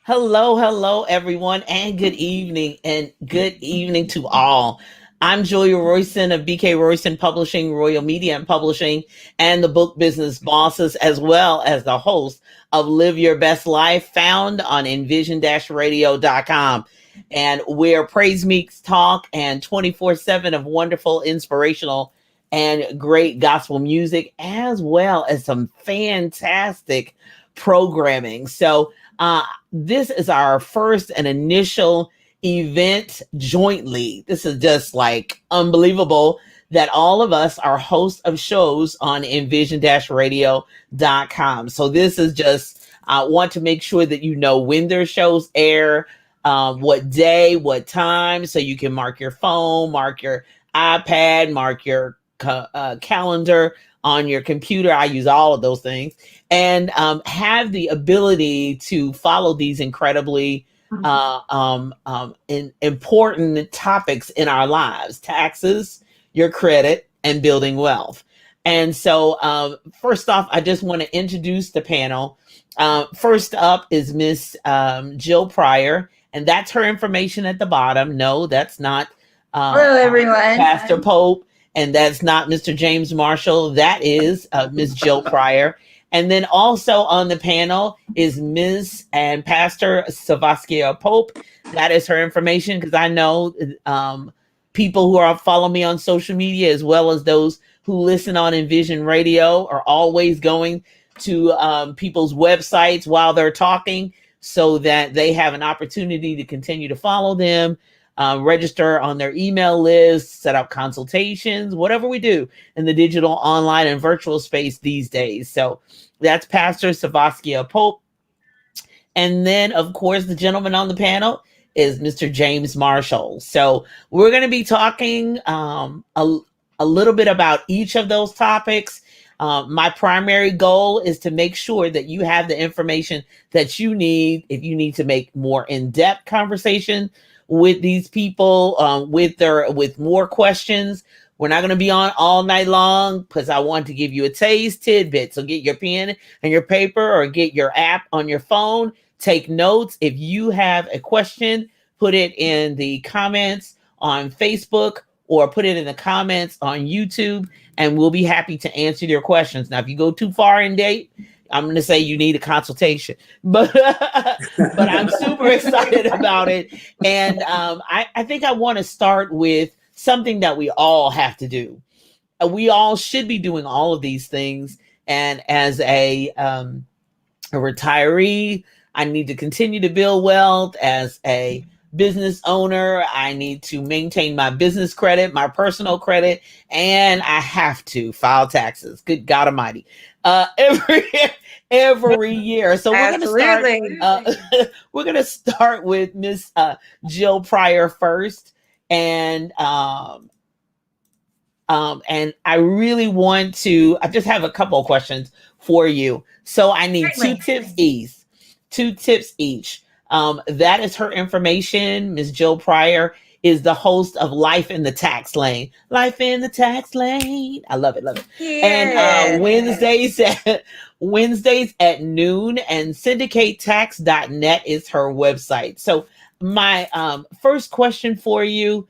Hello, hello, everyone, and good evening to all. I'm Julia Royston of BK Royston Publishing, Royal Media and Publishing, and the Book Business Bosses, as well as the host of Live Your Best Life, found on envision-radio.com. And where praise meets talk and 24/7 of wonderful, inspirational, and great gospel music, as well as some fantastic programming. Uh, this is our first and initial event jointly. This is just like unbelievable that all of us are hosts of shows on envision-radio.com. So this is just, I want to make sure that you know when their shows air, what day, what time, so you can mark your phone, mark your iPad, mark your calendar on your computer. I use all of those things and have the ability to follow these incredibly important topics in our lives: taxes, your credit, and building wealth. And so, first off, I just want to introduce the panel. First up is Miss Jill Pryor, and that's her information at the bottom. No, that's not Hello, everyone. Pastor Pope, and that's not Mr. James Marshall. That is Ms. Jill Pryor. And then also on the panel is Ms. and Pastor Savaskia Pope. That is her information, because I know people who are follow me on social media, as well as those who listen on Envision Radio, are always going to people's websites while they're talking, so that they have an opportunity to continue to follow them, register on their email list, set up consultations, whatever we do in the digital, online, and virtual space these days. So that's Pastor Savaskia Pope. And then, of course, the gentleman on the panel is Mr. James Marshall. So we're going to be talking a little bit about each of those topics. My primary goal is to make sure that you have the information that you need if you need to make more in-depth conversation with these people, with more questions. We're not going to be on all night long, because I want to give you a taste tidbit. So get your pen and your paper, or get your app on your phone. Take notes. If you have a question, put it in the comments on Facebook, or put it in the comments on YouTube, and we'll be happy to answer your questions. Now, if you go too far in date, I'm going to say you need a consultation, but I'm super excited about it. And I think I want to start with something that we all have to do. We all should be doing all of these things. And as a retiree, I need to continue to build wealth. As a business owner, I need to maintain my business credit, my personal credit, and I have to file taxes. Good God Almighty. Every year. So we're gonna start with Miss Jill Pryor first. And I really want to, I just have a couple of questions for you. So I need two tips each. That is her information. Ms. Jill Pryor is the host of Life in the Tax Lane. Life in the Tax Lane. I love it, love it. Yeah. And Wednesdays at noon, and syndicatetax.net is her website. So my first question for you,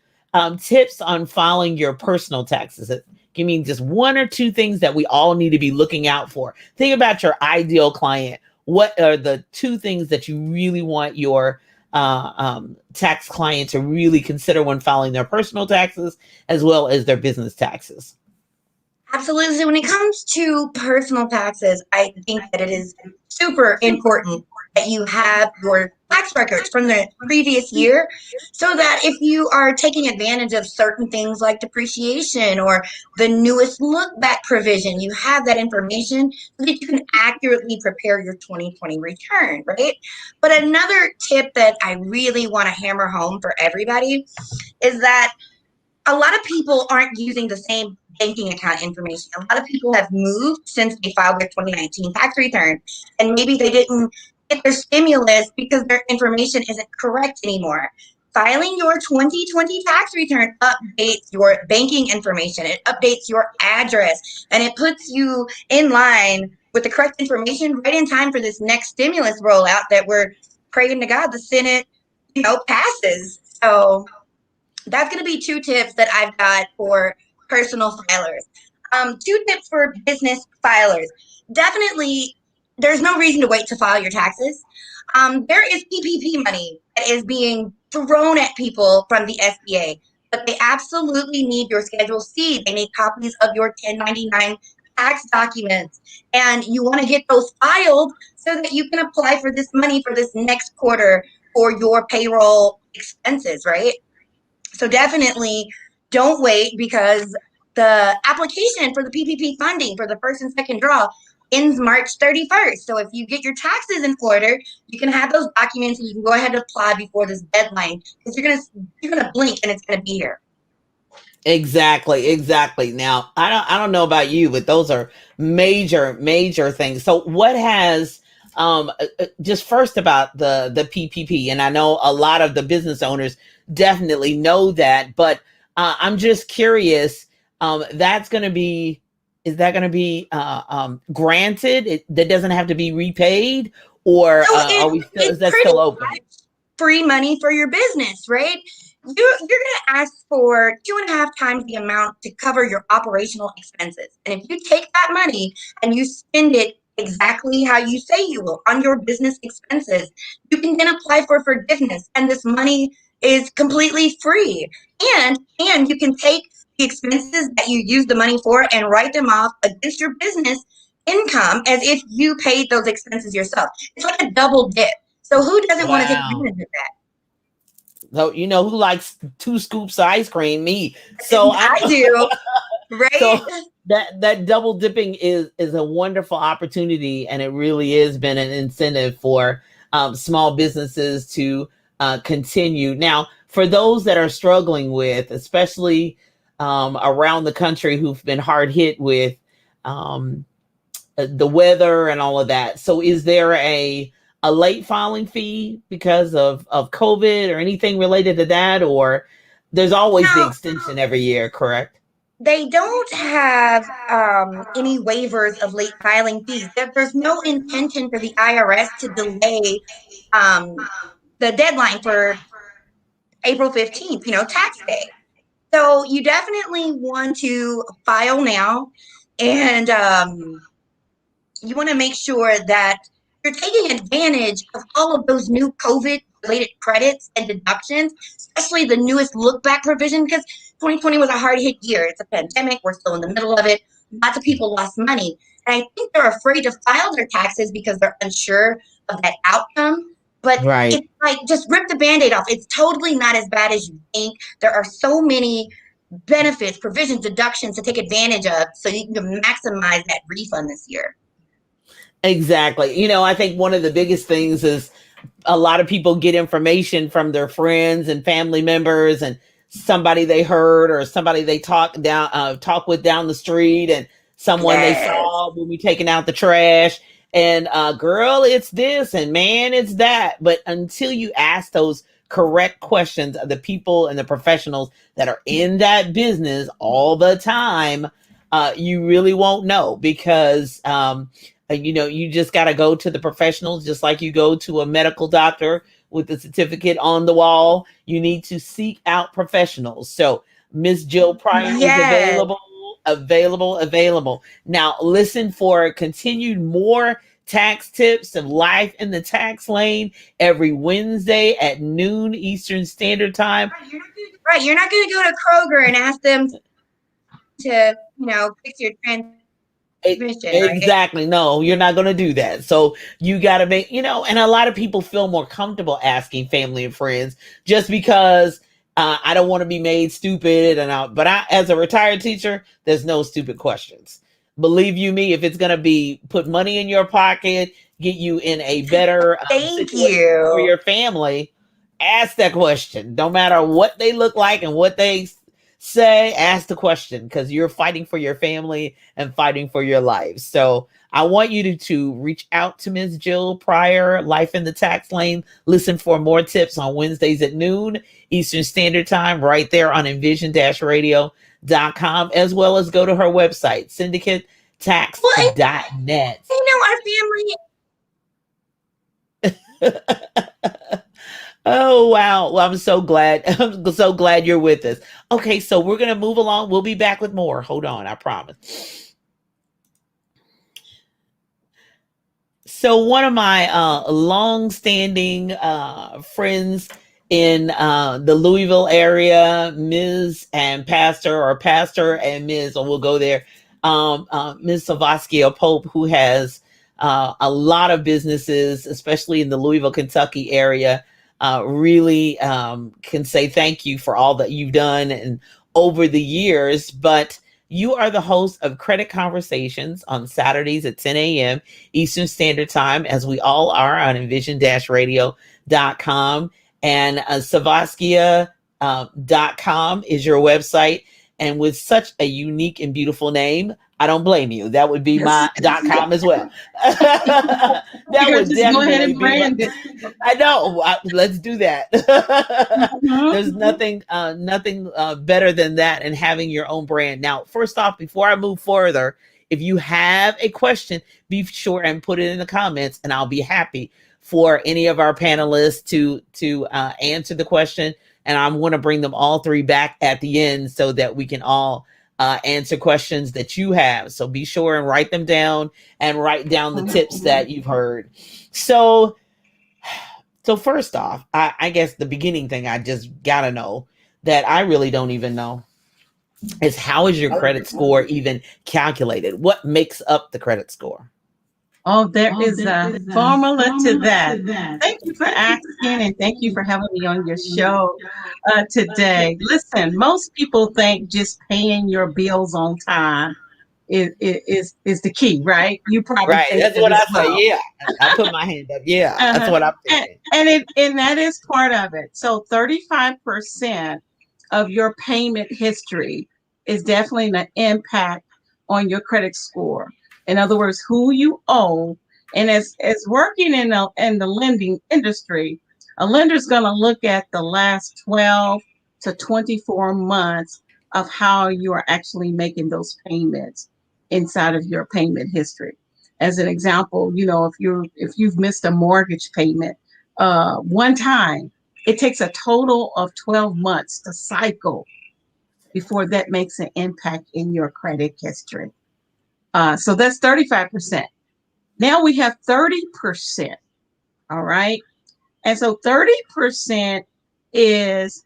tips on filing your personal taxes. Give me just one or two things that we all need to be looking out for. Think about your ideal client. What are the two things that you really want your tax client to really consider when filing their personal taxes, as well as their business taxes? Absolutely. So when it comes to personal taxes, I think that it is super important that you have your tax records from the previous year, so that if you are taking advantage of certain things like depreciation or the newest look back provision, you have that information so that you can accurately prepare your 2020 return, right? But another tip that I really want to hammer home for everybody is that a lot of people aren't using the same banking account information. A lot of people have moved since they filed their 2019 tax return, and maybe they didn't get their stimulus because their information isn't correct anymore. Filing your 2020 tax return updates your banking information. It updates your address, and it puts you in line with the correct information right in time for this next stimulus rollout that we're praying to God the Senate, passes. So that's going to be 2 tips that I've got for personal filers. 2 tips for business filers. Definitely, there's no reason to wait to file your taxes. There is PPP money that is being thrown at people from the SBA, but they absolutely need your Schedule C. They need copies of your 1099 tax documents, and you want to get those filed so that you can apply for this money for this next quarter for your payroll expenses, right? So definitely don't wait, because the application for the PPP funding for the first and second draw ends March 31st. So if you get your taxes in order, you can have those documents and you can go ahead and apply before this deadline, because you're gonna blink and it's gonna be here. Exactly. Now, I don't know about you, but those are major things. So what has just first about the PPP, and I know a lot of the business owners definitely know that, but I'm just curious, that's going to be is that going to be granted? That doesn't have to be repaid, or So are we still, is it's that pretty still open? much free money for your business, right? You're going to ask for 2.5 times the amount to cover your operational expenses. And if you take that money and you spend it exactly how you say you will on your business expenses, you can then apply for forgiveness, and this money is completely free. And you can take the expenses that you use the money for and write them off against your business income as if you paid those expenses yourself. It's like a double dip. So who doesn't want to take Wow. advantage of that? So who likes 2 scoops of ice cream? Me. So I do, so right? that double dipping is a wonderful opportunity, and it really has been an incentive for small businesses to continue. Now, for those that are struggling with, especially around the country, who've been hard hit with um, the weather and all of that. So is there a late filing fee because of COVID or anything related to that? Or there's always the Now, extension every year, correct? they don't have any waivers of late filing fees. There's no intention for the IRS to delay um, the deadline for April 15th, tax day. So you definitely want to file now, and you want to make sure that you're taking advantage of all of those new COVID related credits and deductions, especially the newest look back provision, because 2020 was a hard hit year. It's a pandemic. We're still in the middle of it. Lots of people lost money. And I think they're afraid to file their taxes because they're unsure of that outcome. But Right. it's like, just rip the band aid off. It's totally not as bad as you think. There are so many benefits, provisions, deductions to take advantage of so you can maximize that refund this year. Exactly. I think one of the biggest things is a lot of people get information from their friends and family members, and somebody they heard or somebody they talk with down the street, and someone they Yes. saw when we taking out the trash, and girl, it's this, and man, it's that. But until you ask those correct questions of the people and the professionals that are in that business all the time, you really won't know, because you just got to go to the professionals, just like you go to a medical doctor with the certificate on the wall. You need to seek out professionals. So Miss Jill Pryor is Yes. available. Now listen for continued more tax tips and life in the tax lane every Wednesday at noon Eastern Standard Time. Right. You're not going to go to Kroger and ask them to, fix your transmission, right? Exactly. No, you're not going to do that. So you got to make, and a lot of people feel more comfortable asking family and friends, just because I don't want to be made stupid. But as a retired teacher, there's no stupid questions. Believe you me, if it's going to be put money in your pocket, get you in a better Thank situation for you. your family, ask that question. No matter what they look like and what they say, ask the question, because you're fighting for your family and fighting for your life. So I want you to reach out to Ms. Jill Pryor, Life in the Tax Lane. Listen for more tips on Wednesdays at noon Eastern Standard Time, right there on envision-radio.com, as well as go to her website, Well, syndicatetax.net. our family Oh wow. Well, I'm so glad. I'm so glad you're with us. Okay, so we're gonna move along. We'll be back with more. Hold on, I promise. So one of my long-standing friends in the Louisville area, Ms. and Pastor, or Pastor and Ms., or we'll go there, Ms. Savaskia Pope, who has a lot of businesses, especially in the Louisville, Kentucky area, really can say thank you for all that you've done and over the years. But you are the host of Credit Conversations on Saturdays at 10 a.m. Eastern Standard Time, as we all are on envision-radio.com. And Savaskia.com is your website. And with such a unique and beautiful name, I don't blame you. That would be Yes. my .com as well. That Figure would just go ahead definitely and be my. brand it. I know. Let's do that. There's Mhm. nothing better than that, and having your own brand. Now, first off, before I move further, if you have a question, be sure and put it in the comments, and I'll be happy for any of our panelists to answer the question. And I'm going to bring them all three back at the end so that we can all answer questions that you have. So be sure and write them down and write down the tips that you've heard. So so first off, I guess the beginning thing I just gotta know that I really don't even know is how is your credit score even calculated? What makes up the credit score? Oh, there is a formula to that. Thank you for asking, and thank you for having me on your show today. Listen, most people think just paying your bills on time is the key, right? You probably Right. think That's that what as I say. well. Yeah. I put my hand up. Yeah. That's Uh-huh. what I'm And thinking. and that is part of it. So 35% of your payment history is definitely an impact on your credit score. In other words, who you owe. And as working in the lending industry, a lender's going to look at the last 12 to 24 months of how you are actually making those payments inside of your payment history. As an example, if you've missed a mortgage payment one time, it takes a total of 12 months to cycle before that makes an impact in your credit history. So that's 35%. Now we have 30%. All right. And so 30% is,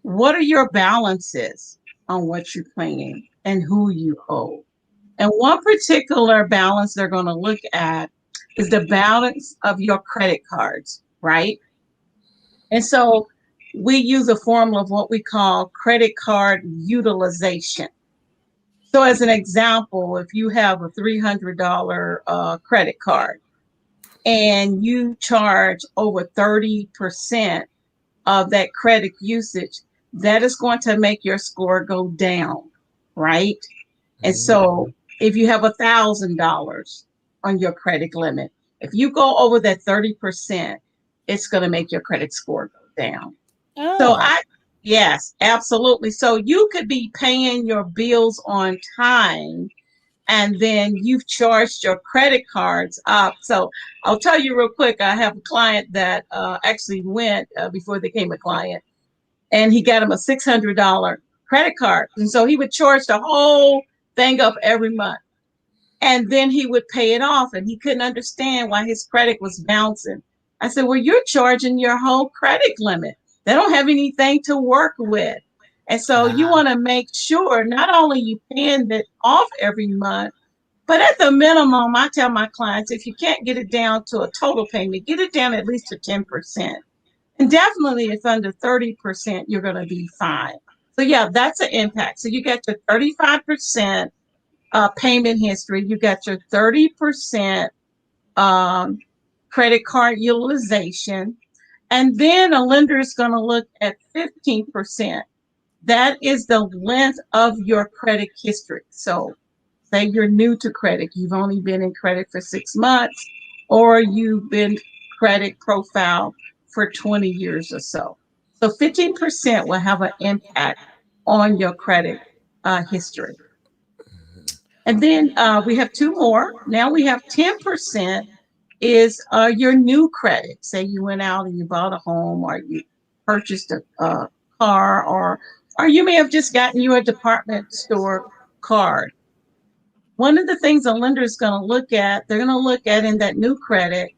what are your balances on what you're paying and who you owe? And one particular balance they're going to look at is the balance of your credit cards, right? And so we use a formula of what we call credit card utilization. So, as an example, if you have a $300 credit card and you charge over 30% of that credit usage, that is going to make your score go down, right? And so if you have $1,000 on your credit limit, if you go over that 30%, it's going to make your credit score go down. So Oh. I, yes, absolutely. So you could be paying your bills on time and then you've charged your credit cards up. So I'll tell you real quick, I have a client that actually went before they became a client, and he got him a $600 credit card. And so he would charge the whole thing up every month. And then he would pay it off, and he couldn't understand why his credit was bouncing. I said, well, you're charging your whole credit limit. They don't have anything to work with. And so you Ah. want to make sure not only you paying it off every month, but at the minimum, I tell my clients, if you can't get it down to a total payment, get it down at least to 10%. And definitely, if under 30%, you're going to be fine. So, yeah, that's an impact. So, you got your 35% payment history, you got your 30% um, credit card utilization, and then a lender is going to look at 15%. That is the length of your credit history. So, say you're new to credit, you've only been in credit for 6 months, or you've been credit profile for 20 years or so. So 15% will have an impact on your credit history. And then we have two more. Now we have 10% is your new credit. Say you went out and you bought a home, or you purchased a car, or you may have just gotten you a department store card. One of the things a lender is going to look at, they're going to look at in that new credit,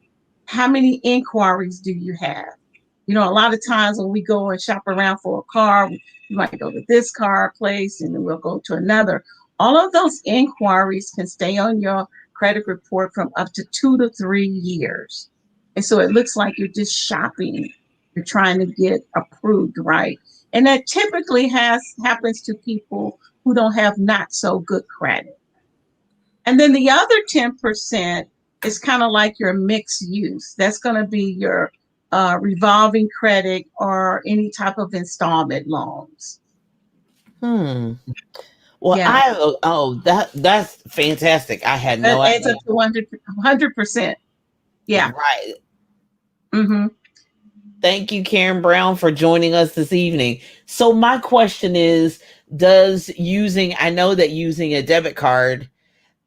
how many inquiries do you have? You know, a lot of times when we go and shop around for a car, we might go to this car place and then we'll go to another. All of those inquiries can stay on your credit report from up to 2 to 3 years. And so it looks like you're just shopping. You're trying to get approved, right? And that typically happens to people who don't have not so good credit. And then the other 10% is kind of like your mixed use. That's going to be your revolving credit or any type of installment loans. Well, Yeah. that's fantastic. I had no That adds idea. up to 100%. Yeah. Right. Mm-hmm. Thank you, Karen Brown, for joining us this evening. So my question is, I know that using a debit card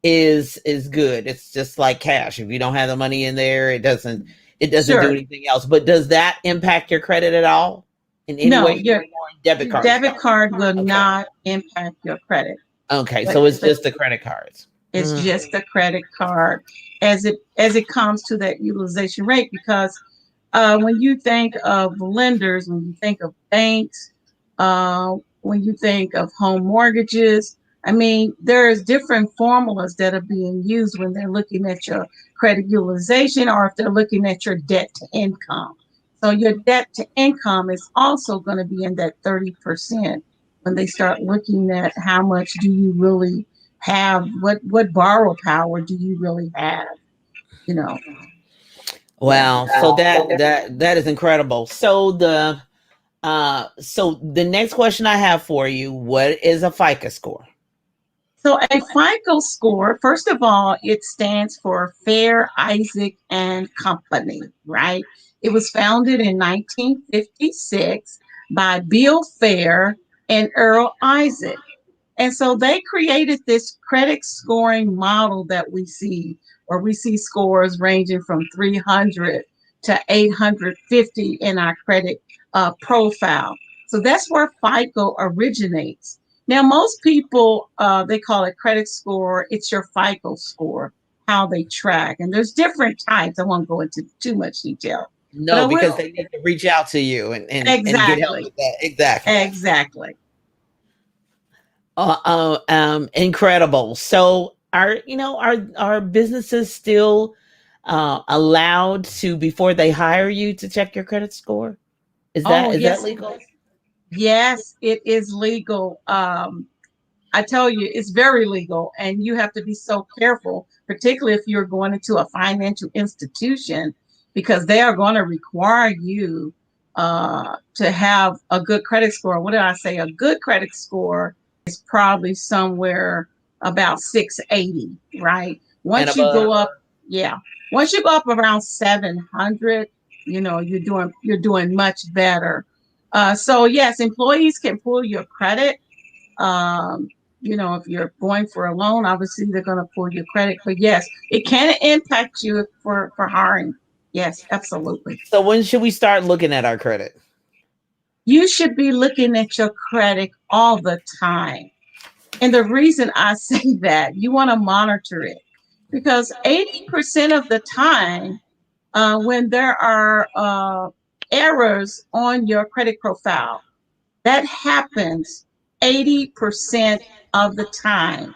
is good. It's just like cash. If you don't have the money in there, it doesn't Sure. do anything else. But does that impact your credit at all in any No, way? your Debit card. debit card will Okay. not impact your credit. Okay, But so it's just the credit cards. It's just the credit card as it comes to that utilization rate, because when you think of lenders, when you think of banks, when you think of home mortgages, I mean, there's different formulas that are being used when they're looking at your credit utilization, or if they're looking at your debt to income. So your debt to income is also going to be in that 30% when they start looking at how much do you really have, what borrow power do you really have, you know. Wow. So that is incredible. So the next question I have for you, what is a FICO score? So a FICO score, first of all, it stands for Fair, Isaac and Company, right? It was founded in 1956 by Bill Fair and Earl Isaac. And so they created this credit scoring model that we see, where we see scores ranging from 300 to 850 in our credit profile. So that's where FICO originates. Now, most people, they call it credit score. It's your FICO score, how they track. And there's different types. I won't go into too much detail. No, because they need to reach out to you and get help Exactly. with that. Exactly. Exactly. Incredible. So are businesses still allowed to, before they hire you, to check your credit score? Is that yes. legal? Yes, it is legal. I tell you, it's very legal, and you have to be so careful, particularly if you're going into a financial institution, because they are going to require you to have a good credit score. What did I say? A good credit score is probably somewhere about 680, right? Once you go up, once you go up around 700, you're doing much better. So yes, employees can pull your credit. If you're going for a loan, obviously they're going to pull your credit. But yes, it can impact you for hiring. Yes, absolutely. So when should we start looking at our credit? You should be looking at your credit all the time. And the reason I say that, you want to monitor it, because 80% of the time, when there are errors on your credit profile, that happens 80% of the time.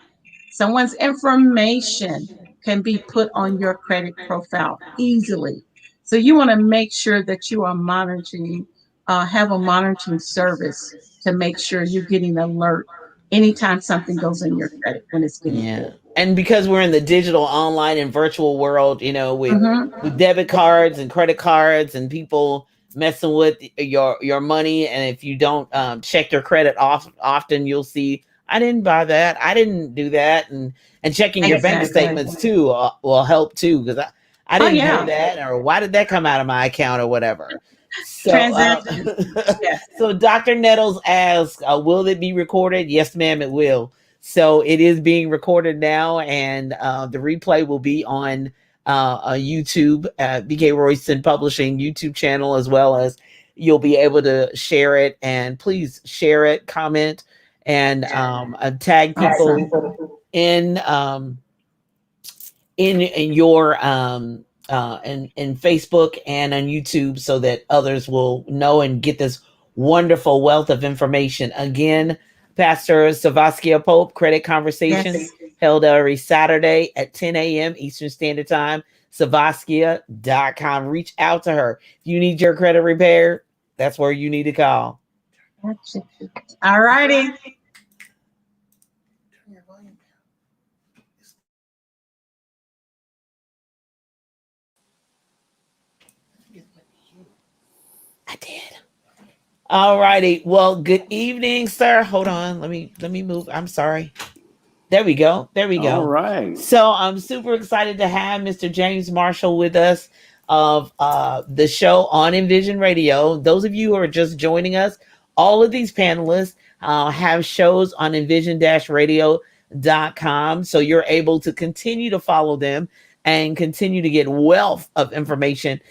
Someone's information can be put on your credit profile easily. So you want to make sure that you are monitoring, have a monitoring service to make sure you're getting alert anytime something goes in your credit when it's getting pulled. And because we're in the digital, online, and virtual world, with debit cards and credit cards and people messing with your money, and if you don't check your credit often, you'll see, I didn't buy that, I didn't do that, and checking your bank statements too will help too, because I didn't pay that, or why did that come out of my account, or whatever. So, so Dr. Nettles asks, will it be recorded? Yes, ma'am, it will. So it is being recorded now, and the replay will be on a YouTube, BK Royston Publishing YouTube channel, as well as you'll be able to share it. And please share it, comment, and tag people in your in Facebook and on YouTube, so that others will know and get this wonderful wealth of information. Again, Pastor Savaskia Pope, Credit Conversations, held every Saturday at 10 a.m. Eastern Standard Time. Savaskia.com. Reach out to her. If you need your credit repaired, that's where you need to call. All righty. I did. All righty. Well, good evening, sir. Hold on. Let me move. I'm sorry. There we go. There we go. All right. So I'm super excited to have Mr. James Marshall with us of the show on Envision Radio. Those of you who are just joining us, all of these panelists have shows on envision-radio.com. So you're able to continue to follow them and continue to get wealth of information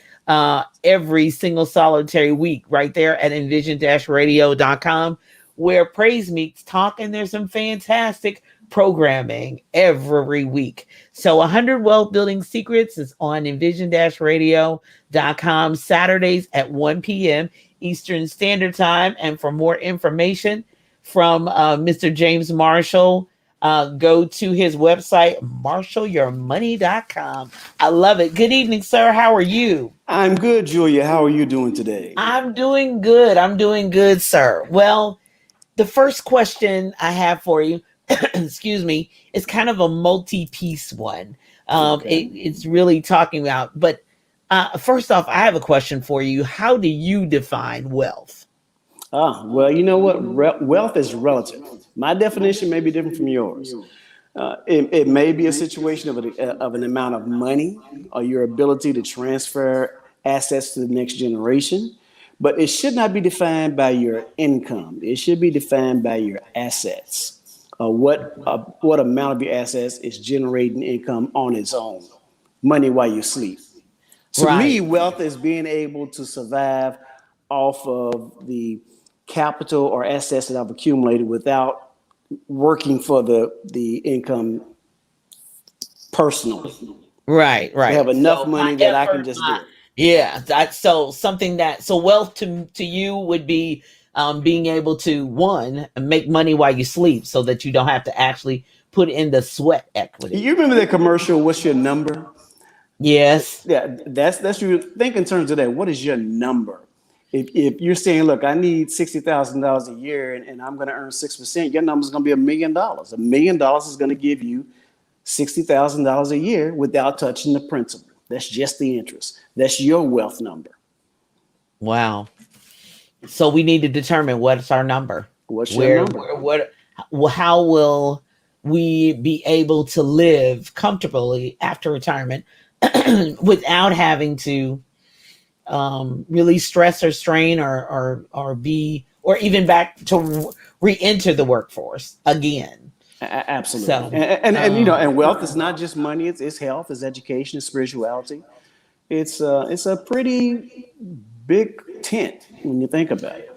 every single solitary week right there at envision-radio.com, where praise meets talk, and there's some fantastic programming every week. So 100 Wealth Building Secrets is on envision-radio.com Saturdays at 1 p.m. Eastern Standard Time. And for more information from Mr. James Marshall, go to his website, marshallyourmoney.com. I love it. Good evening, sir. How are you? I'm good, Julia. How are you doing today? I'm doing good. I'm doing good, sir. Well, the first question I have for you, excuse me, is kind of a multi-piece one. It's really talking about, but first off, I have a question for you. How do you define wealth? Well, you know what? Wealth is relative. My definition may be different from yours. It may be a situation of an amount of money or your ability to transfer assets to the next generation, but it should not be defined by your income. It should be defined by your assets. What amount of your assets is generating income on its own, money while you sleep. To me, wealth is being able to survive off of the capital or assets that I've accumulated without working for the income personally. Right. I have enough money that I can just do it. Yeah, so wealth to you would be being able to, one, make money while you sleep, so that you don't have to actually put in the sweat equity. You remember that commercial, "What's your number?" Yes. Yeah, that's you think in terms of that. What is your number? If you're saying, look, I need $60,000 a year and I'm going to earn 6%, your number is going to be $1 million. $1 million is going to give you $60,000 a year without touching the principal. That's just the interest. That's your wealth number. Wow. So we need to determine what's our number. What's your number? How will we be able to live comfortably after retirement without having to really stress or strain or even back to re-enter the workforce again? Absolutely. So, and wealth is not just money. It's health, it's education, it's spirituality. It's a pretty big tent when you think about it.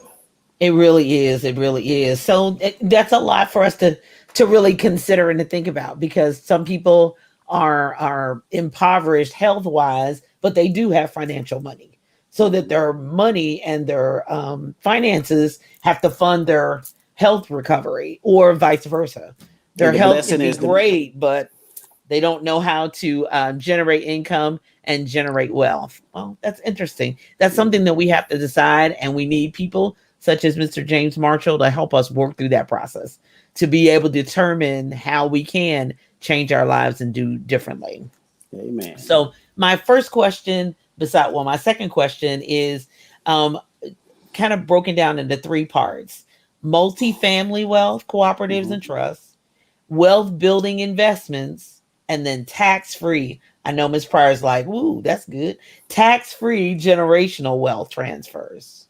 It really is. It really is. So that's a lot for us to really consider and to think about, because some people are impoverished health wise, but they do have financial money, so that their money and their finances have to fund their health recovery, or vice versa. Their health can be great, but they don't know how to generate income and generate wealth. Well, that's interesting. That's something that we have to decide, and we need people such as Mr. James Marshall to help us work through that process, to be able to determine how we can change our lives and do differently. Amen. So my first question, my second question is kind of broken down into three parts: multifamily wealth, cooperatives and trusts, wealth building investments, and then tax-free. I know Ms. Pryor's like, "Ooh, that's good." Tax-free generational wealth transfers.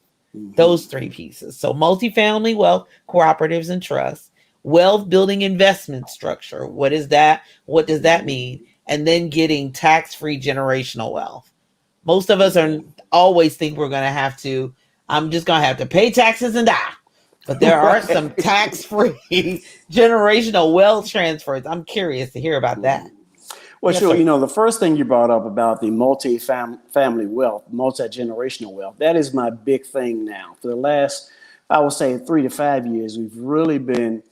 Those three pieces. So multifamily wealth, cooperatives and trusts, wealth building investment structure. What is that? What does that mean? and then getting tax-free generational wealth. Most of us are always think we're going to have to, I'm just going to have to pay taxes and die. But there are some tax-free generational wealth transfers. I'm curious to hear about that. Well, Yes, sure. sir. You know, the first thing you brought up about the multi-family wealth, multi-generational wealth, that is my big thing now. For the last, I would say, 3 to 5 years, we've really been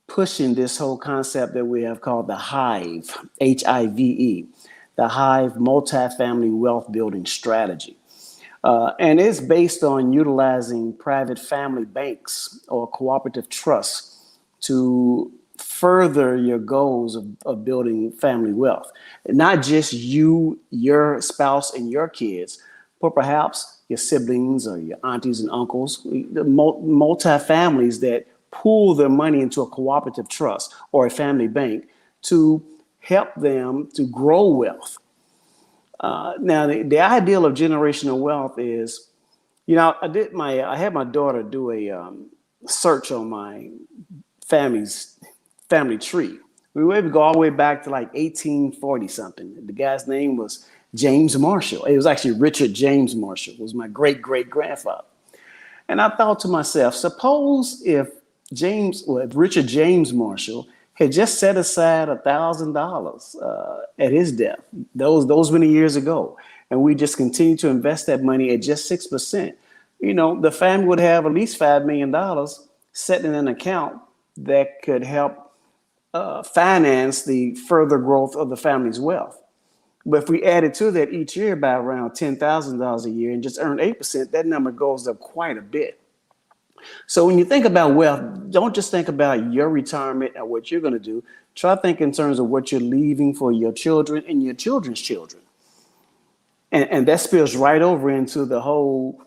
pushing this whole concept that we have called the Hive, Hive, the Hive multi-family wealth building strategy. And it's based on utilizing private family banks or cooperative trusts to further your goals of building family wealth. Not just you, your spouse, and your kids, but perhaps your siblings or your aunties and uncles, the multi-families that pool their money into a cooperative trust or a family bank to help them to grow wealth. Now, the ideal of generational wealth is, you know, I had my daughter do a search on my family tree. We were able to go all the way back to like 1840 something. The guy's name was James Marshall. It was actually Richard James Marshall. It was my great great grandfather. And I thought to myself, suppose if Richard James Marshall had just set aside $1,000 at his death, those many years ago, and we just continue to invest that money at just 6%, you know, the family would have at least $5 million set in an account that could help finance the further growth of the family's wealth. But if we added to that each year by around $10,000 a year and just earn 8%, that number goes up quite a bit. So when you think about wealth, don't just think about your retirement and what you're going to do. Try to think in terms of what you're leaving for your children and your children's children. And that spills right over into the whole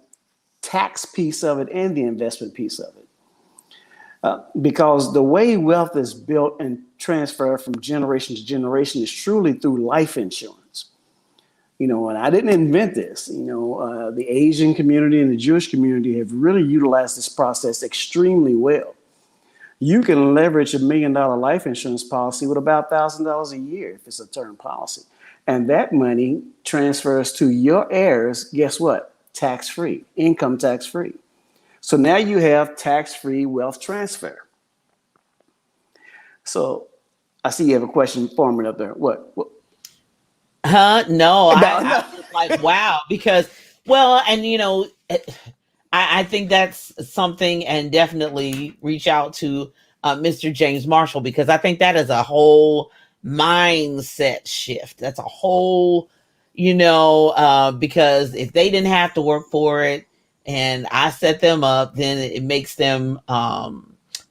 tax piece of it and the investment piece of it. Because the way wealth is built and transferred from generation to generation is truly through life insurance. You know, and I didn't invent this. You know, the Asian community and the Jewish community have really utilized this process extremely well. You can leverage $1 million life insurance policy with about $1,000 a year if it's a term policy. And that money transfers to your heirs, guess what? Tax-free, income tax-free. So now you have tax-free wealth transfer. So I see you have a question forming up there. What? Huh? No, No, I no. was like, wow, because, well, and you know, I think that's something, and definitely reach out to Mr. James Marshall, because I think that is a whole mindset shift. That's a whole, because if they didn't have to work for it and I set them up, then it makes them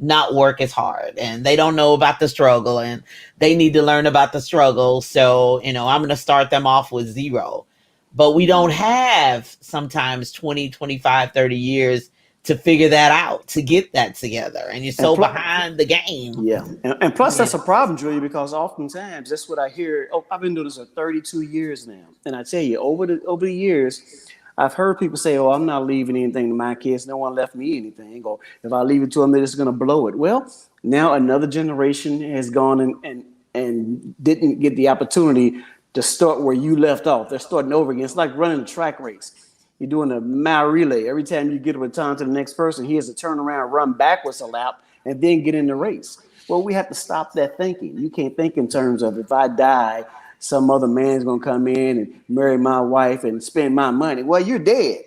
not work as hard, and they don't know about the struggle, and they need to learn about the struggle. So, I'm going to start them off with zero. But we don't have sometimes 20, 25, 30 years to figure that out, to get that together. And you're so behind the game. Yeah. And plus, that's a problem, Julia, because oftentimes that's what I hear. Oh, I've been doing this for 32 years now. And I tell you, over the years, I've heard people say, oh, I'm not leaving anything to my kids. No one left me anything. Or if I leave it to them, they're just going to blow it. Well, now another generation has gone and didn't get the opportunity to start where you left off. They're starting over again. It's like running a track race. You're doing a mile relay. Every time you get a baton to the next person, he has to turn around, run backwards a lap, and then get in the race. Well, we have to stop that thinking. You can't think in terms of, if I die, some other man's going to come in and marry my wife and spend my money. Well, you're dead.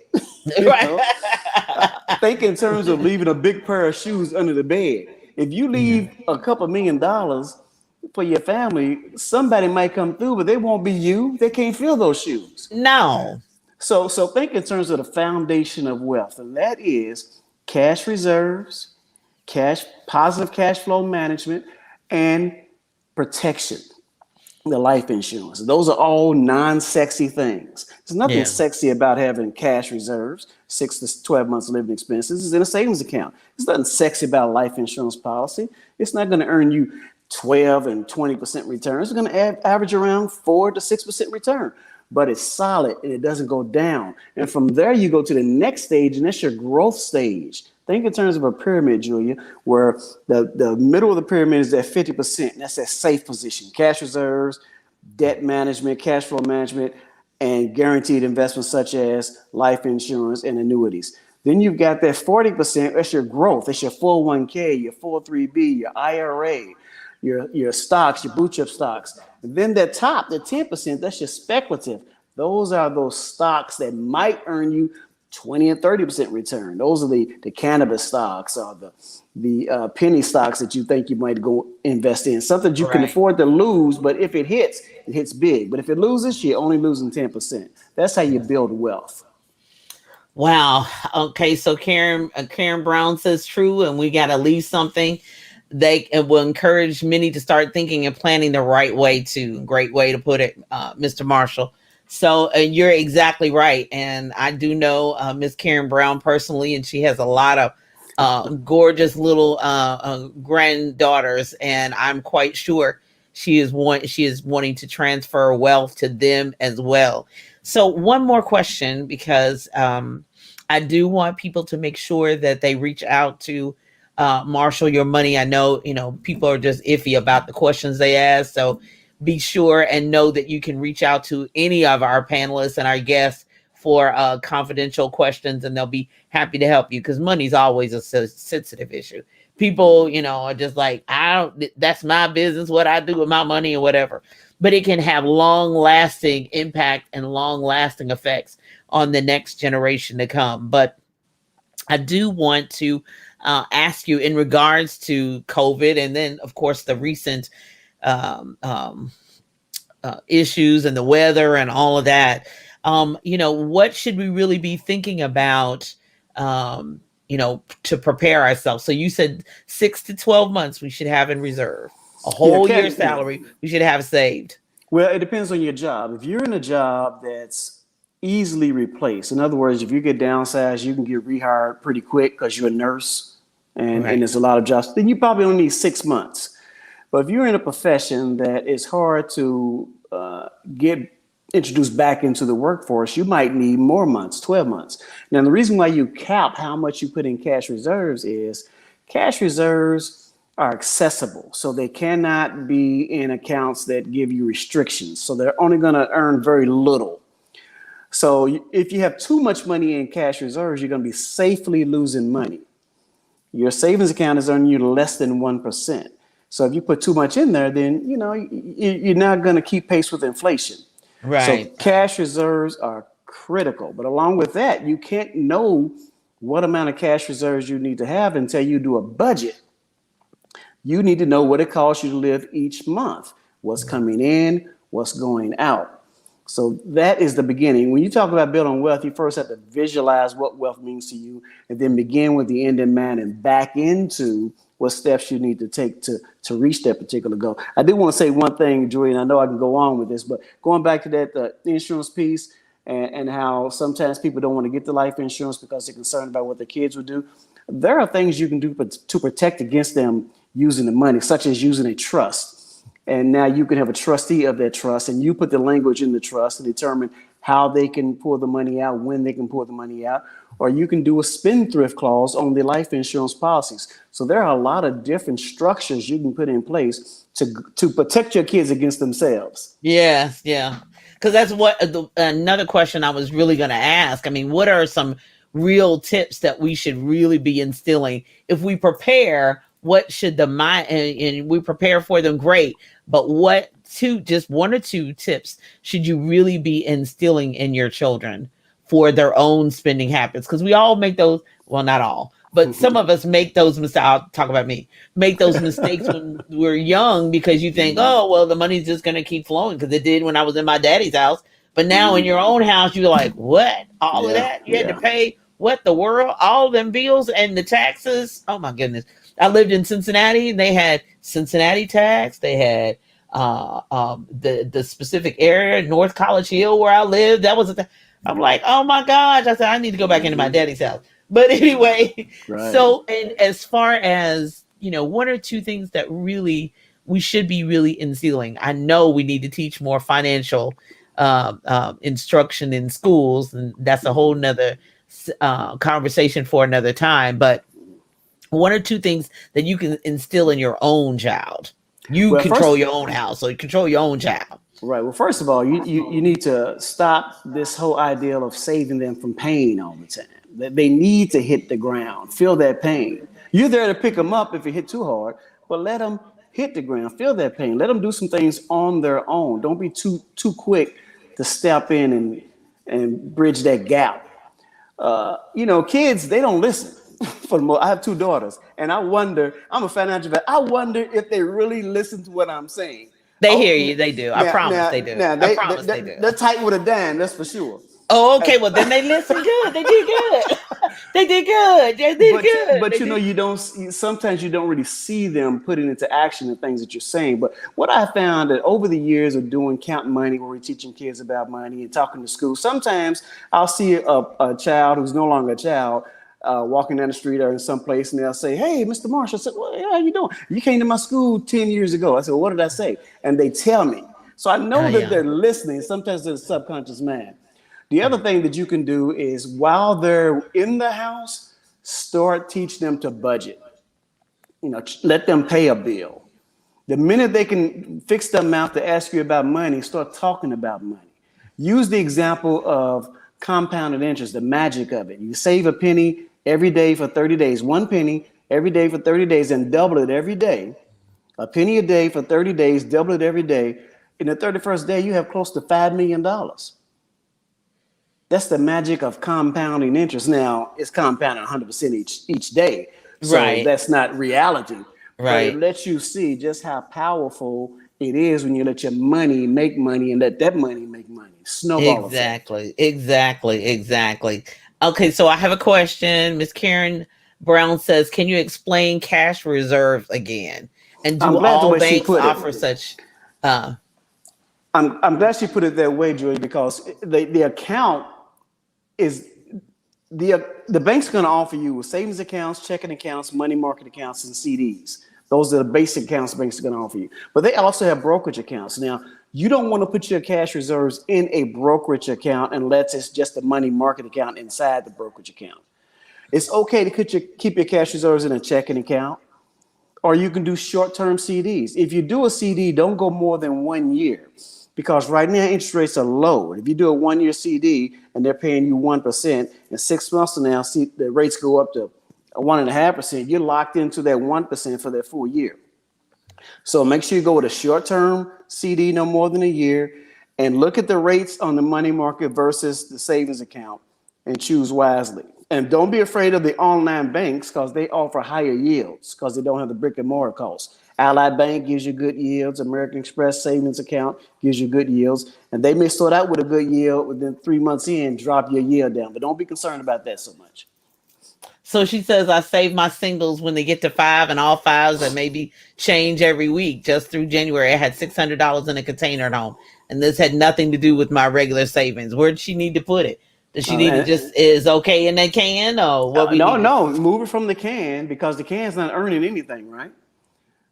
Think in terms of leaving a big pair of shoes under the bed. If you leave a couple $1 million for your family, somebody might come through, but they won't be you. They can't fill those shoes. No. So think in terms of the foundation of wealth, and that is cash reserves, positive cash flow management, and protection, the life insurance. Those are all non-sexy things. There's nothing sexy about having cash reserves, 6 to 12 months living expenses. It's in a savings account. There's nothing sexy about a life insurance policy. It's not going to earn you 12 and 20% returns. It's going to average around 4 to 6% return. But it's solid and it doesn't go down. And from there, you go to the next stage, and that's your growth stage. Think in terms of a pyramid, Julia, where the middle of the pyramid is at 50%. That's that safe position, cash reserves, debt management, cash flow management, and guaranteed investments such as life insurance and annuities. Then you've got that 40%, that's your growth. That's your 401k, your 403b, your IRA, your stocks, your blue chip stocks. And then that top, the 10%, that's your speculative. Those are those stocks that might earn you 20 and 30% return. Those are the cannabis stocks or the penny stocks that you think you might go invest in. Something you can afford to lose, but if it hits big. But if it loses, you're only losing 10%. That's how you build wealth. Wow. Okay. So Karen Brown says true, and we got to leave something. They will encourage many to start thinking and planning the right way too. Great way to put it, Mr. Marshall. So you're exactly right. And I do know Miss Karen Brown personally, and she has a lot of gorgeous little granddaughters, and I'm quite sure she is wanting to transfer wealth to them as well. So one more question, because I do want people to make sure that they reach out to Marshall Your Money. I know, people are just iffy about the questions they ask. So be sure and know that you can reach out to any of our panelists and our guests for confidential questions, and they'll be happy to help you, because money's always a sensitive issue. People, are just like, that's my business, what I do with my money or whatever. But it can have long-lasting impact and long-lasting effects on the next generation to come. But I do want to ask you, in regards to COVID, and then, of course, the recent issues and the weather and all of that, what should we really be thinking about, to prepare ourselves? So you said 6 to 12 months we should have in reserve. A whole year's salary we should have saved. Well, it depends on your job. If you're in a job that's easily replaced, in other words, if you get downsized, you can get rehired pretty quick because you're a nurse and there's a lot of jobs, then you probably only need 6 months. But if you're in a profession that is hard to get introduced back into the workforce, you might need more months, 12 months. Now, the reason why you cap how much you put in cash reserves is cash reserves are accessible. So they cannot be in accounts that give you restrictions. So they're only going to earn very little. So if you have too much money in cash reserves, you're going to be safely losing money. Your savings account is earning you less than 1%. So if you put too much in there, then, you're not going to keep pace with inflation. Right. So cash reserves are critical. But along with that, you can't know what amount of cash reserves you need to have until you do a budget. You need to know what it costs you to live each month, what's coming in, what's going out. So that is the beginning. When you talk about building wealth, you first have to visualize what wealth means to you, and then begin with the end in mind and back into what steps you need to take to reach that particular goal. I do want to say one thing, Julie, and I know I can go on with this, but going back to that insurance piece and how sometimes people don't want to get the life insurance because they're concerned about what their kids would do. There are things you can do to protect against them using the money, such as using a trust. And now you can have a trustee of that trust, and you put the language in the trust to determine how they can pull the money out, when they can pull the money out. Or you can do a spendthrift clause on the life insurance policies. So there are a lot of different structures you can put in place to protect your kids against themselves. Yeah. Because that's what another question I was really going to ask. I mean, what are some real tips that we should really be instilling if we prepare? What should the mind, and we prepare for them, great, but just 1 or 2 tips should you really be instilling in your children for their own spending habits? Because we all make those, well, not all, but some of us make those mistakes. I'll talk about me, make those mistakes when we're young, because you think, oh, well, the money's just going to keep flowing, because it did when I was in my daddy's house. But now in your own house, you're like, what? All of that? You had to pay what, the world, all them bills and the taxes? Oh my goodness. I lived in Cincinnati, and they had Cincinnati tax. They had the specific area, North College Hill, where I lived. That was I'm like, oh my gosh. I said, I need to go back into my daddy's house. But anyway, So, and as far as, 1 or 2 things that really we should be really instilling. I know we need to teach more financial instruction in schools, and that's a whole nother conversation for another time. But 1 or 2 things that you can instill in your own child. You control your own house, so you control your own child. Right. Well, first of all, you need to stop this whole idea of saving them from pain all the time. That they need to hit the ground, feel that pain. You're there to pick them up if you hit too hard, but let them hit the ground, feel that pain. Let them do some things on their own. Don't be too quick to step in and bridge that gap. Kids, they don't listen. For the most, I have two daughters, and I wonder. I'm a financial vet. I wonder if they really listen to what I'm saying. They hear Oh, you. They do. I promise they do. now I promise they do. they're tight with a dime. That's for sure. Oh, okay. Well, then they listen good. They did good. They did good. They did good. But They you know, sometimes you don't really see them putting into action the things that you're saying. But what I found that over the years of doing Count Money, where we're teaching kids about money and talking to school, sometimes I'll see a child who's no longer a child walking down the street or in some place, and they'll say, "Hey, Mr. Marshall." I said, "Well, how you doing? You came to my school 10 years ago." I said, well, "What did I say?" And they tell me. So I know that they're listening. Sometimes they're the subconscious mind. The other thing that you can do is while they're in the house, start teach them to budget. Let them pay a bill. The minute they can fix their mouth to ask you about money, start talking about money. Use the example of compounded interest, the magic of it. You save a penny every day for 30 days, 1 penny every day for 30 days, and double it every day. A penny a day for 30 days, double it every day. In the 31st day, you have close to $5 million. That's the magic of compounding interest. Now, it's compounding 100% each day. So that's not reality. But it lets you see just how powerful it is when you let your money make money and let that money make money. Snowball effect. Exactly. Okay, so I have a question. Miss Karen Brown says, can you explain cash reserves again? And do all banks offer such? I'm glad she put it that way, Joy, because the account is the bank's going to offer you savings accounts, checking accounts, money market accounts, and CDs. Those are the basic accounts banks are going to offer you. But they also have brokerage accounts. Now, you don't want to put your cash reserves in a brokerage account unless it's just a money market account inside the brokerage account. It's okay to keep your cash reserves in a checking account, or you can do short-term CDs. If you do a CD, don't go more than 1 year, because right now interest rates are low. If you do a 1-year CD and they're paying you 1%, and 6 months from now, see the rates go up to 1.5%, you're locked into that 1% for that full year. So make sure you go with a short-term CD, no more than a year, and look at the rates on the money market versus the savings account and choose wisely. And don't be afraid of the online banks, because they offer higher yields because they don't have the brick and mortar costs. Allied Bank gives you good yields. American Express savings account gives you good yields. And they may start out with a good yield, within 3 months in, drop your yield down. But don't be concerned about that so much. So she says, I save my singles when they get to 5, and all 5s that maybe change every week. Just through January, I had $600 in a container at home. And this had nothing to do with my regular savings. Where does she need to put it? Does she need to just is okay in that can, or what? No, move it from the can, because the can's not earning anything, right?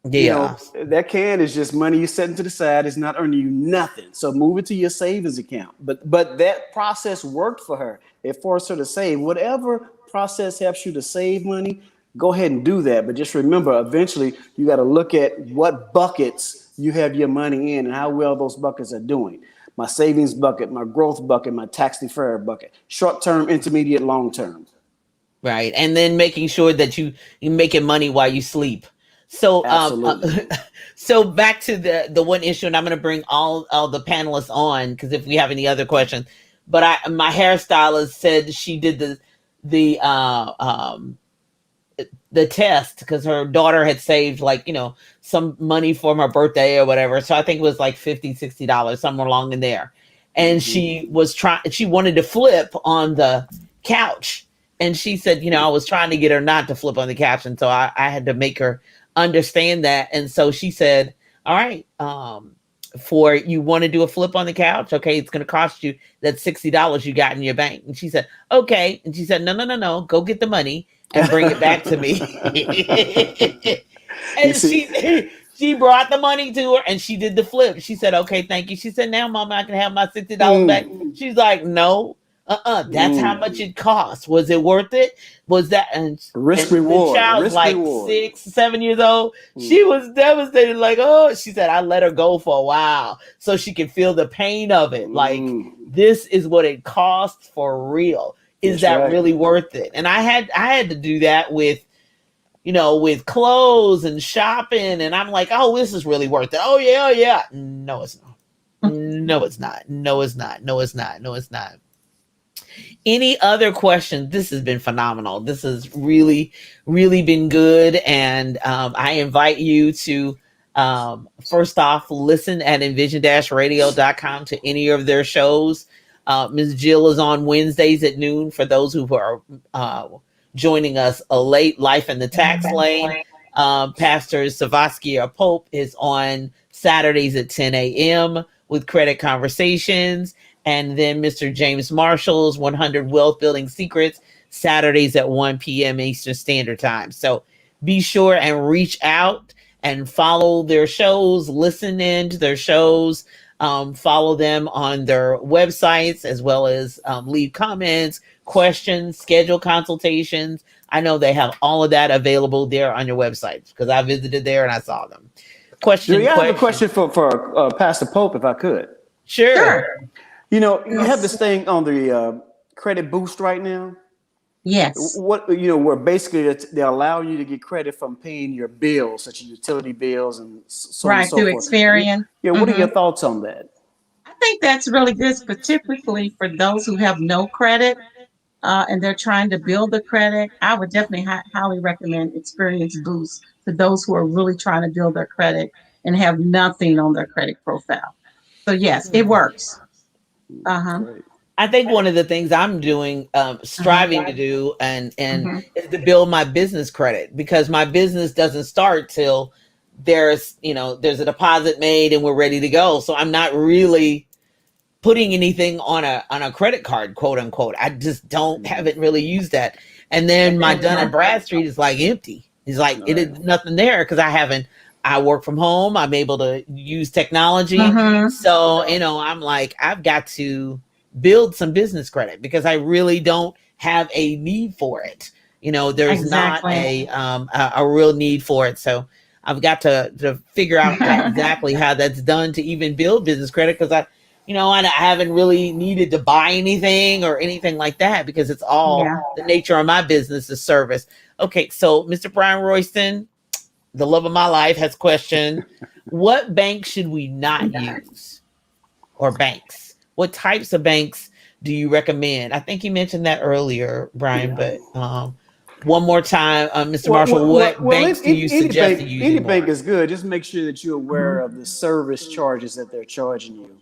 Yeah. That can is just money you setting to the side. It's not earning you nothing. So move it to your savings account. But that process worked for her. It forced her to save. Whatever process helps you to save money, go ahead and do that. But just remember, eventually you got to look at what buckets you have your money in and how well those buckets are doing. My savings bucket, my growth bucket, my tax deferred bucket, short-term, intermediate, long-term. Right. And then making sure that you're making money while you sleep. So, so back to the one issue, and I'm going to bring all the panelists on, because if we have any other questions, but my hairstylist said she did the test because her daughter had saved some money for her birthday or whatever. So I think it was like $50-$60, somewhere along in there. And she wanted to flip on the couch. And she said, I was trying to get her not to flip on the couch. And so I had to make her understand that. And so she said, all right, for you want to do a flip on the couch, okay, it's going to cost you that $60 you got in your bank. And she said, okay. And she said, no, go get the money and bring it back to me. And she brought the money to her and she did the flip. She said, okay, thank you. She said, now, Mama, I can have my $60 back. She's like, no, That's how much it cost. Was it worth it? Was that Risk and the reward. child's Risk like reward. 6, 7 years old. She was devastated. Like, oh, she said, I let her go for a while so she can feel the pain of it. Like, this is what it costs for real. Is That's that right. really worth it? And I had to do that with, with clothes and shopping. And I'm like, oh, this is really worth it. Oh yeah, oh yeah. No, it's not. No, it's not. No, it's not. No, it's not. No, it's not. Any other questions? This has been phenomenal. This has really, really been good. And I invite you to, first off, listen at envision-radio.com to any of their shows. Ms. Jill is on Wednesdays at noon for those who are joining us late. Life in the Tax Lane. Pastor Savaskia Pope is on Saturdays at 10 a.m. with Credit Conversations. And then Mr. James Marshall's 100 Wealth Building Secrets, Saturdays at 1 p.m. Eastern Standard Time. So be sure and reach out and follow their shows, listen in to their shows, follow them on their websites, as well as leave comments, questions, schedule consultations. I know they have all of that available there on your websites because I visited there and I saw them. Do you have a question for Pastor Pope, if I could? Sure. You have this thing on the credit boost right now. Yes. Where basically they allow you to get credit from paying your bills, such as utility bills and so on and so through forth. Experian. Yeah, what are your thoughts on that? I think that's really good, specifically for those who have no credit and they're trying to build the credit. I would definitely highly recommend Experience Boost to those who are really trying to build their credit and have nothing on their credit profile. So yes, it works. I think one of the things I'm doing, striving to do, and is to build my business credit, because my business doesn't start till there's a deposit made and we're ready to go. So I'm not really putting anything on a credit card, quote unquote. I just haven't really used that. And then my Dun & Bradstreet is like empty. It's like it is nothing there because I work from home. I'm able to use technology. So, I'm like, I've got to build some business credit because I really don't have a need for it. There's not a real need for it. So I've got to figure out exactly how that's done to even build business credit, because I haven't really needed to buy anything or anything like that, because it's all the nature of my business is service. Okay, so Mr. Brian Royston, the love of my life, has questioned, what bank should we not use, or banks? What types of banks do you recommend? I think you mentioned that earlier, Brian, but one more time, Mr. Marshall, what banks do you suggest to use? Any bank is good. Just make sure that you're aware of the service charges that they're charging you.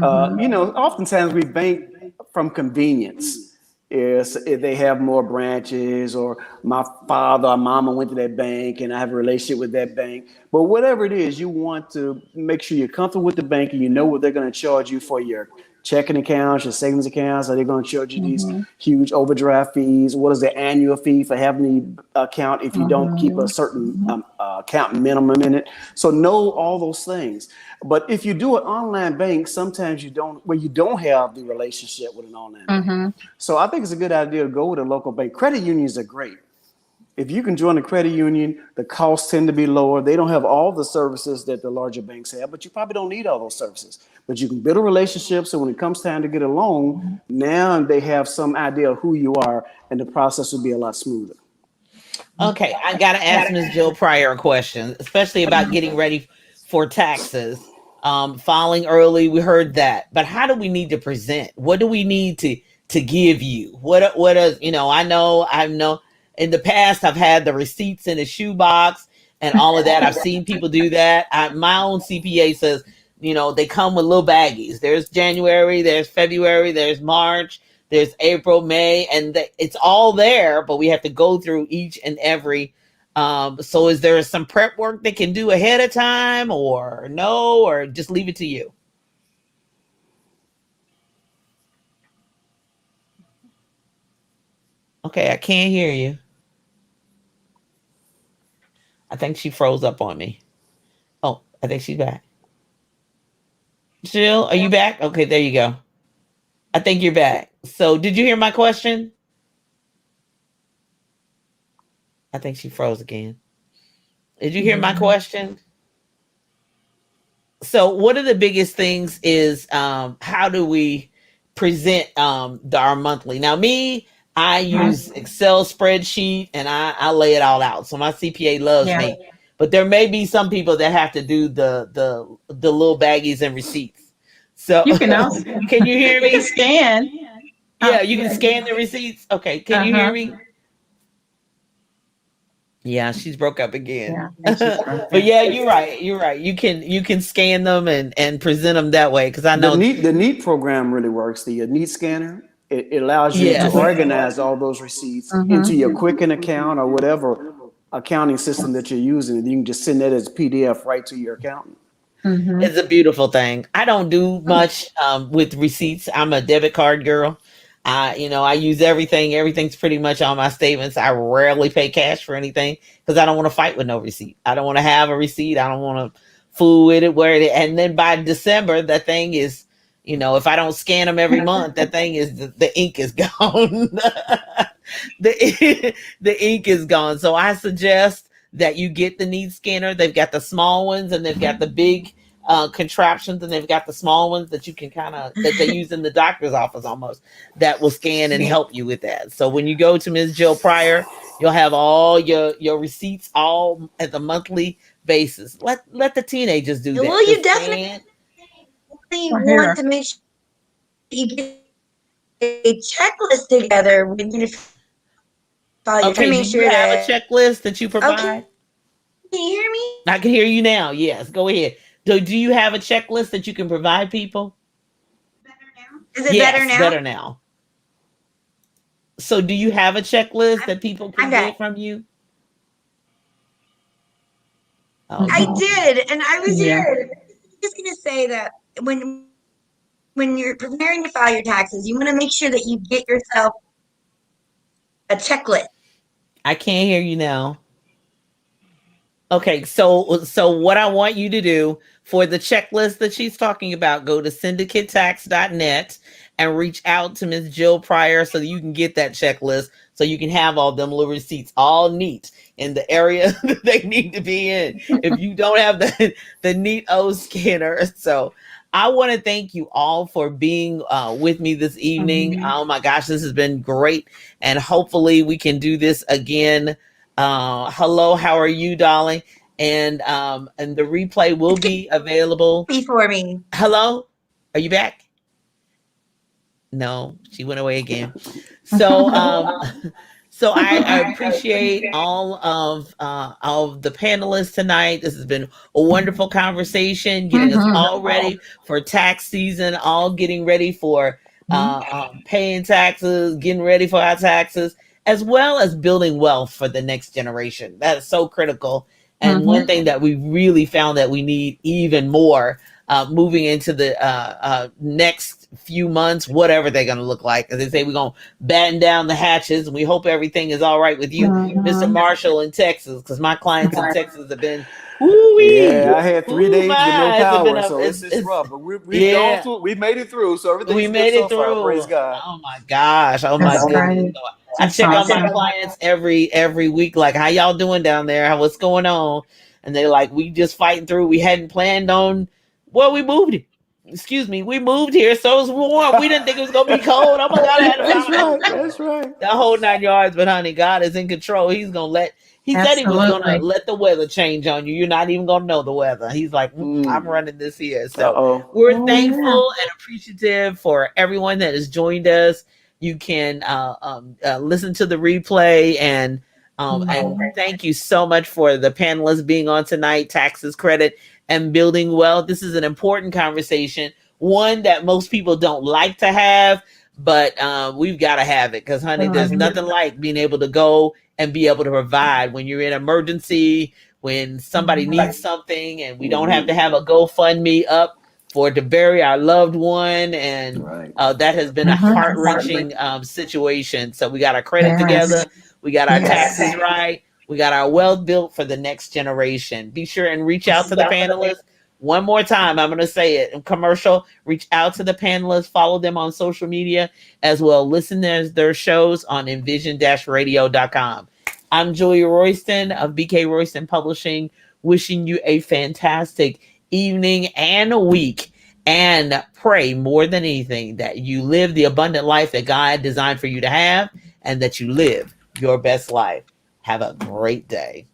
Oftentimes we bank from convenience. If they have more branches, or my father or mama went to that bank and I have a relationship with that bank. But whatever it is, you want to make sure you're comfortable with the bank and you know what they're going to charge you for your checking accounts, your savings accounts. Are they going to charge you these huge overdraft fees? What is the annual fee for having the account if you don't keep a certain account minimum in it? So know all those things. But if you do an online bank, sometimes you don't have the relationship with an online bank. So I think it's a good idea to go with a local bank. Credit unions are great. If you can join a credit union, the costs tend to be lower. They don't have all the services that the larger banks have, but you probably don't need all those services. But you can build a relationship, so when it comes time to get a loan, now they have some idea of who you are, and the process will be a lot smoother. Okay, I got to ask Ms. Jill Pryor a question, especially about getting ready for taxes. Filing early, we heard that. But how do we need to present? What do we need to give you? What is, I know in the past I've had the receipts in a shoebox and all of that. I've seen people do that. My own CPA says, they come with little baggies. There's January, there's February, there's March, there's April, May, and it's all there, but we have to go through each and every. So is there some prep work they can do ahead of time, or no, or just leave it to you? Okay, I can't hear you. I think she froze up on me. Oh, I think she's back. Jill, are you back? Okay, there you go. I think you're back. So did you hear my question? I think she froze again. Did you hear my question? So one of the biggest things is how do we present our monthly? Now me, I use Excel spreadsheet and I lay it all out. So my CPA loves Yeah. me. But there may be some people that have to do the little baggies and receipts. So You can also can you hear you can me? scan. Yeah, you can scan the receipts. Okay, can you hear me? Yeah, she's broke up again. Yeah, I think she's broke But up. yeah, you're right. You're right. You can scan them and present them that way because I know. The Neat program really works. The Neat scanner, it allows you to Yes. organize all those receipts into your Quicken account or whatever accounting system that you're using. And you can just send that as PDF right to your accountant. It's a beautiful thing. I don't do much with receipts. I'm a debit card girl. I use everything. Everything's pretty much on my statements. I rarely pay cash for anything because I don't want to fight with no receipt. I don't want to have a receipt. I don't want to fool with it, wear it. And then by December, the thing is, if I don't scan them every month, that thing is the ink is gone. the ink is gone. So I suggest that you get the Neat scanner. They've got the small ones and they've got the big contraptions, and they've got the small ones that you can that they use in the doctor's office almost, that will scan and help you with that. So when you go to Ms. Jill Pryor, you'll have all your receipts all at the monthly basis. Let the teenagers do that. Well, you Just definitely Or want here. to make sure you get a checklist together when you file your Okay, to do make you sure have a that. checklist that you provide? Okay, can you hear me? I can hear you now. Yes, go ahead. Do you have a checklist that you can provide people? Is it Yes, better better now? now. So do you have a checklist that people can Okay. get from you? I Okay. did, and I was Yeah. just gonna say that when you're preparing to file your taxes, you want to make sure that you get yourself a checklist. I can't hear you now. Okay, so what I want you to do for the checklist that she's talking about, go to syndicatetax.net and reach out to Ms. Jill Pryor so that you can get that checklist so you can have all them little receipts all neat in the area that they need to be in. If you don't have the neat O scanner. So I want to thank you all for being with me this evening. Oh my gosh, this has been great. And hopefully we can do this again. Hello, how are you, darling? And the replay will be available. Before me. Hello, are you back? No, she went away again. So so I appreciate all of the panelists tonight. This has been a wonderful conversation, getting us all ready for tax season, all getting ready for paying taxes, getting ready for our taxes, as well as building wealth for the next generation. That is so critical. And one thing that we really found that we need even more moving into the next few months, whatever they're going to look like. As they say, we're going to batten down the hatches, and we hope everything is all right with you, Mr. Marshall in Texas, because my clients in Texas have been, Yeah, I had 3 days with no power, so it's it's rough. But we've gone through, we made it through, so we everything's made good it so through. far. Praise God. Oh my gosh! Oh my That's goodness! great. So I That's check on my awesome. clients every week, like how y'all doing down there? What's going on? And they're like, we just fighting through. We hadn't planned on. Well, we moved. Excuse me, we moved here, so it's warm. We didn't think it was gonna be cold. Oh my God, I had to That's find right. That's right. the whole 9 yards. But honey, God is in control. He's gonna let. He said he was gonna Absolutely. let the weather change on you. You're not even gonna know the weather. He's like, I'm Mm. running this here. So Uh-oh. we're Oh, thankful and appreciative for everyone that has joined us. You can listen to the replay and thank you so much for the panelists being on tonight. Taxes, credit, and building wealth. This is an important conversation, one that most people don't like to have, but we've got to have it because, honey, there's nothing like being able to go and be able to provide when you're in emergency, when somebody needs something, and we don't have to have a GoFundMe up for to bury our loved one. And Right. that has been a heart-wrenching situation. So we got our credit together, we got our taxes right, we got our wealth built for the next generation. Be sure and reach out to the panelists. One more time, I'm going to say it. Commercial, reach out to the panelists, follow them on social media as well. Listen to their shows on envision-radio.com. I'm Julia Royston of BK Royston Publishing, wishing you a fantastic evening and a week. And pray more than anything that you live the abundant life that God designed for you to have and that you live your best life. Have a great day.